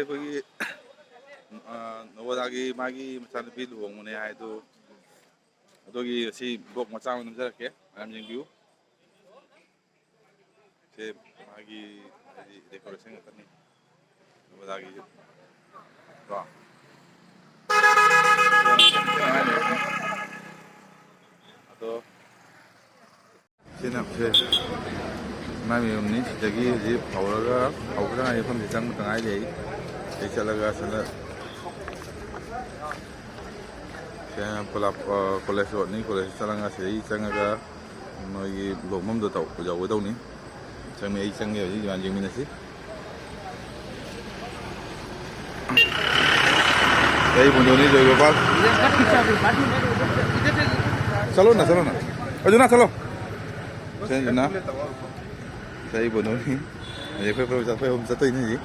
ꯑꯩꯈꯣꯏꯒꯤ ꯅꯣꯕꯣꯗꯥꯒꯤ ꯃꯥꯒꯤ ꯃꯆꯥꯅꯨꯄꯤ ꯂꯨꯍꯣꯡꯕꯅꯦ ꯍꯥꯏꯗꯨ ꯑꯗꯨꯒꯤ ꯉꯁꯤ ꯕ꯭ꯂꯣꯛ ꯃꯆꯥ ꯑꯃ ꯅꯝꯖꯔꯛꯀꯦ ꯃꯌꯥꯝ ꯌꯦꯡꯕꯤꯌꯨ ꯁꯦ ꯃꯥꯒꯤ ꯍꯥꯏꯗꯤ ꯗꯦꯀꯣꯔꯦꯁꯟ ꯉꯥꯛꯇꯅꯤ ꯅꯣꯕꯣꯗꯥꯒꯤꯁꯨ ꯀꯣ ꯑꯗꯣ ꯁꯤꯅ ꯃꯥꯏ ꯃꯌꯨꯝꯅꯤ ꯁꯤꯗꯒꯤ ꯍꯧꯖꯤꯛ ꯍꯧꯔꯒ ꯍꯧꯕꯗ ꯉꯥꯏ ꯃꯐꯝꯁꯤ ꯆꯪꯕꯗ ꯉꯥꯏ ꯂꯩ ꯁꯤ ꯆꯠꯂꯒ ꯀꯣꯂꯦꯖ ꯔꯣꯗꯅꯤ ꯀꯣꯂꯦꯖ ꯆꯠꯂꯒ ꯁꯤꯗꯒꯤ ꯆꯪꯉꯒ ꯃꯣꯏꯒꯤ ꯂꯨꯍꯣꯡꯐꯝꯗꯣ ꯌꯧꯒꯗꯧꯅꯤ ꯑꯩ ꯆꯪꯉꯦ ꯍꯧꯖꯤꯛ ꯌꯥꯝ ꯌꯦꯡꯃꯤꯟꯅꯁꯤ यही बुंदोनी जो गोपाल चलो ना अजू ना चलो सही ना सही बुंदोनी ये फिर हम चलते ही नहीं जी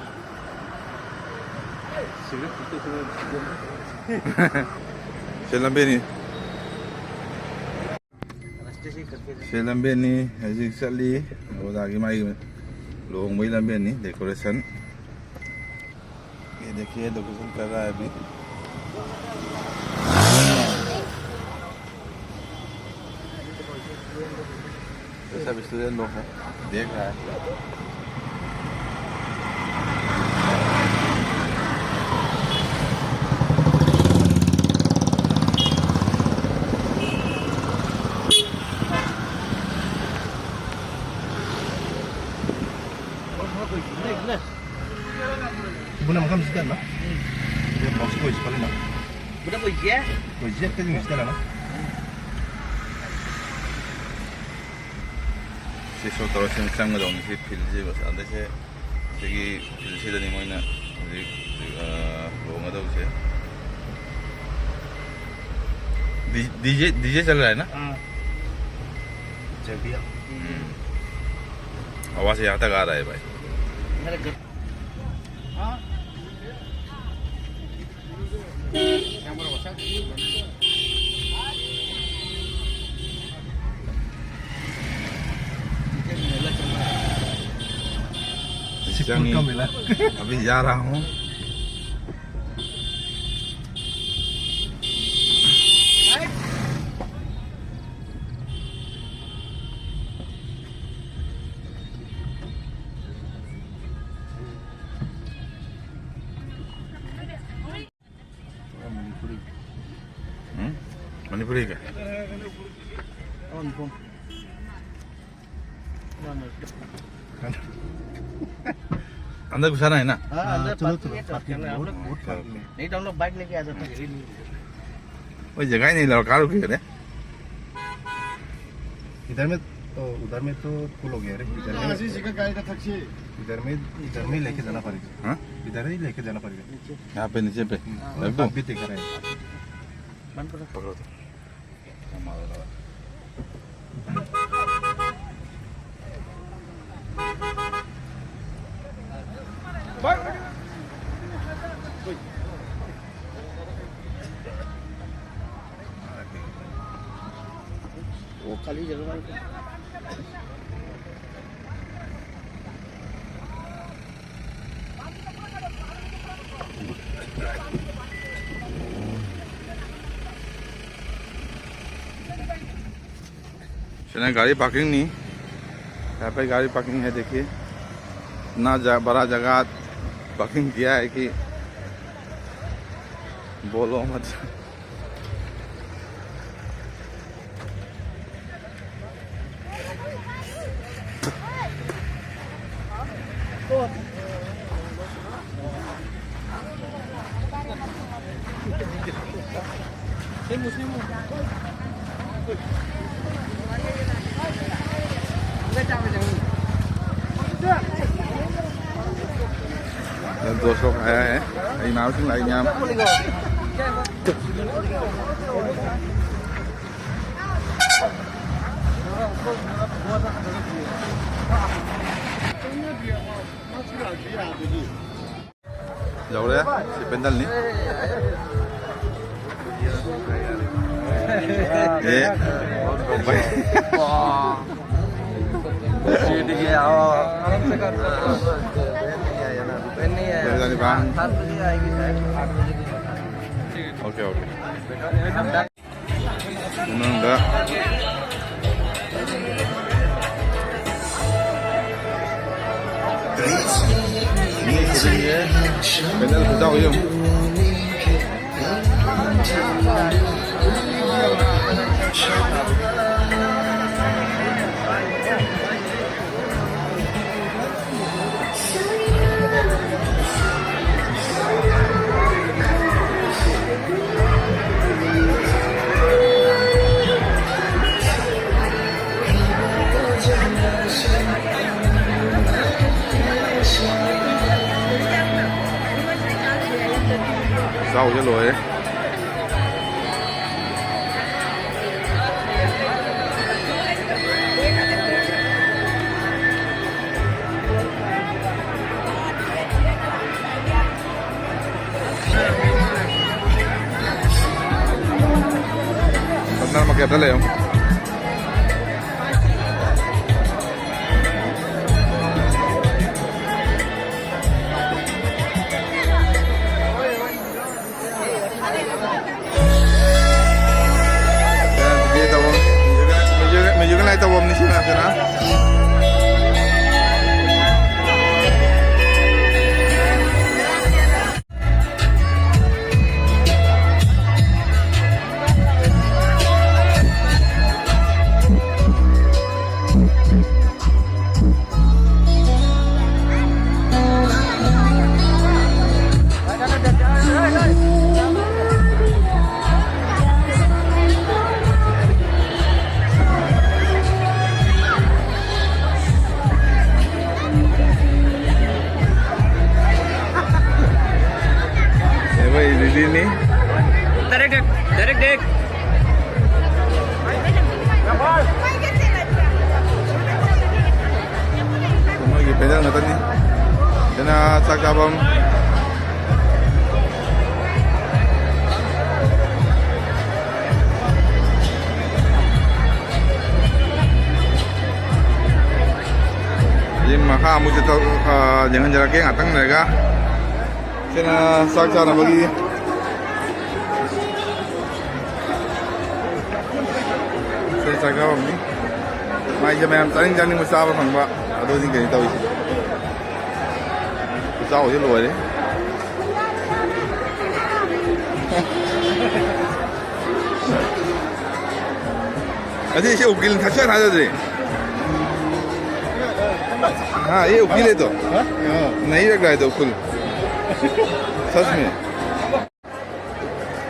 से लंबेनी हजी चली ओदागी माई लोग मई लंबेनी डेकोरेशन ये देखिए डेकोरेशन कर रहा है अभी सब स्टूडेंट लोग हैं देख रहा है Buna makam sikit lah. Dia box boy sekali nak. Buna boy je? Boy je kan ni sekali nak. Sesok terus yang sang ada orang si pilih bas. Anda se segi pilih dah ni mana. Jadi orang ada usia. DJ चल रहा है ना? चल दिया। आवाज़ यहाँ तक आ रहा है भाई। अभी जा रहा हूँ मणिपुरी का अंदर घुसाना है ना? चलो नहीं तो हम लोग बाइक लेके आ जाते हैं वो जगह ही नहीं लगा कार रुकी है इधर में तो उधर में तो फुल हो गया रे इधर में लेके जाना पड़ेगा हाँ इधर ही लेके जाना पड़ेगा यहाँ पे नीचे पे भी दिख रहा है बंद करो पकड़ो तो वो खाली जगह चलिए गाड़ी पार्किंग नहीं यहाँ पे गाड़ी पार्किंग है देखिए इतना बड़ा जगह पार्किंग किया है कि बोलो मत दोस्त लोग आया है नाव से लाई यहाँ जाओ रे si pendal ni जाने पान 7 बजे आएगी शायद 8 बजे की बता। Okay okay enggak ini syutingnya benar betul ya sau cho lùi Benar pakai tele không? Medyo ka na ito ni sila na. Ini Derek dek. Semua lagi pedal nggak tadi? Kena sak abang. Jadi maka mesti tahu jangan jaraknya ngatang mereka. Kena sak cara bagi. Saya cakap ni, mai jam yang tadi jangan musafir mangba, aduh ni kini tahu isi. Tahu je luar ni. Aje si ukil thasya thada je. हाँ ये उकील है तो नहीं लग रहा है तो उकील सच में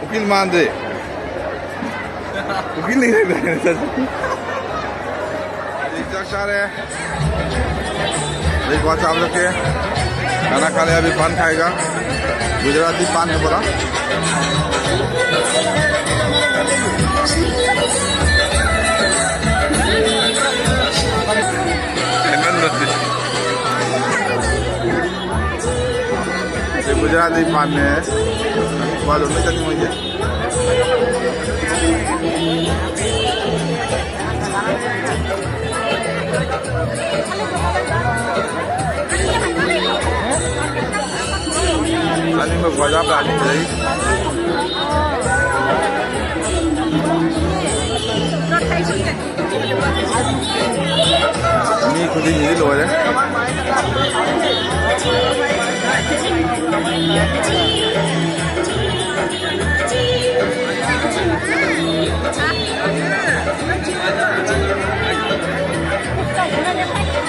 उकील मान दे उकील नहीं लग रहा है सच एक बात आप लोग के खाना खा ले अभी पान खाएगा गुजराती पान है बोला गुजराती पान है बाद में चलनी मुझे Saling berkuasa berani jadi. Ini kucing ini loh ya.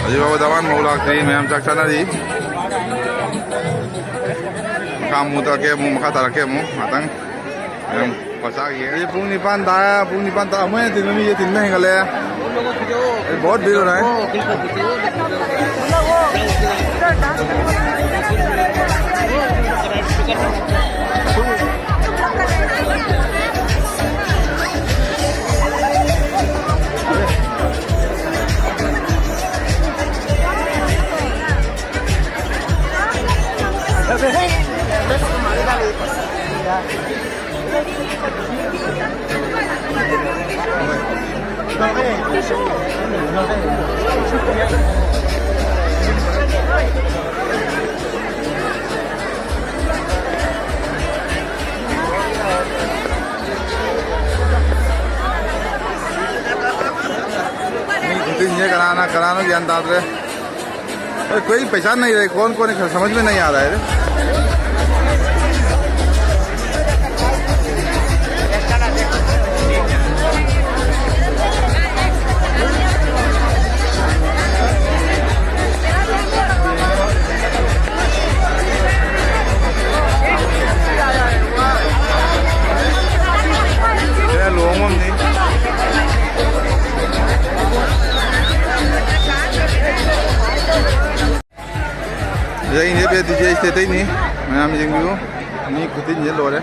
Jadi bawa dawan mau lagi, memang cak sana di. Kamu tak ke, mu makan tak ke, mu matang. Yang pasal ये पुंग निपान ता मैं दिन में ये दिन में है गले बहुत भीड़ हो रहा है कराना ज्ञान दादरे कोई पहचान नहीं रही कौन कौन है समझ में नहीं आ रहा है Jadi ini biar DJ state ini, mana macam tu, ni ikutin je lor.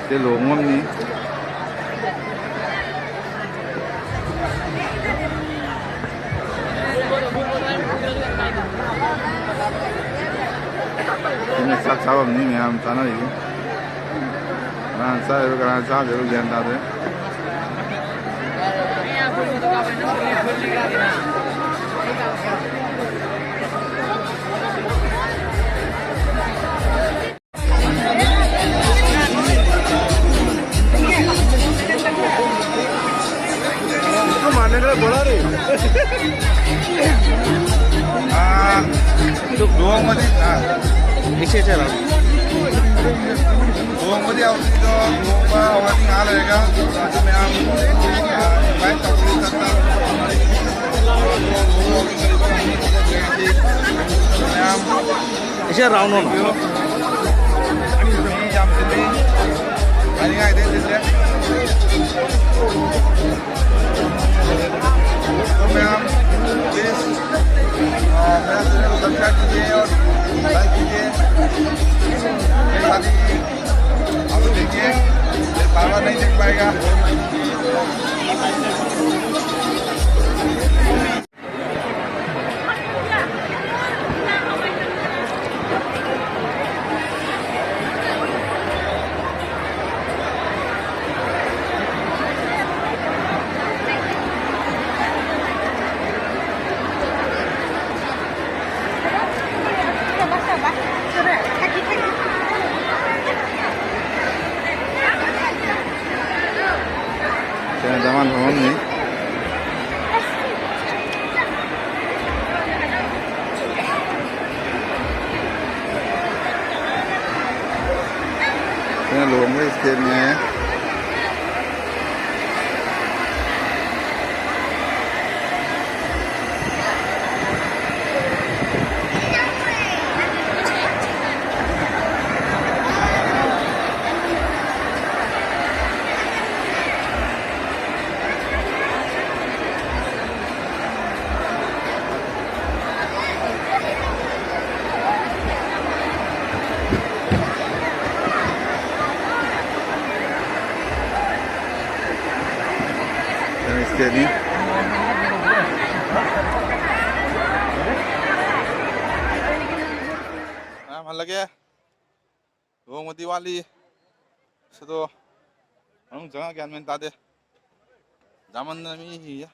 Dia longom ni. Ini sak ni memang tanah ini. Kerana saya baru jangan ada. Itu mana dia bola ni? Itu dua mati. नीचे चला दो मुझे अब तो और नहीं आ रहेगा तो मैं आप बाइक का पुलिस करता इसे राउंड होना जाम से नहीं आने का इधर से तो मैं आप प्लीज मेरा चैनल को सब्सक्राइब कीजिए और लाइक कीजिए शादी आप देखिए बार बार नहीं देख पाएगा zaman phone ni Ini luang ni sikit ni sikit ni mana lagi luang mati wali sedo orang jangan kian minta deh zaman ni ya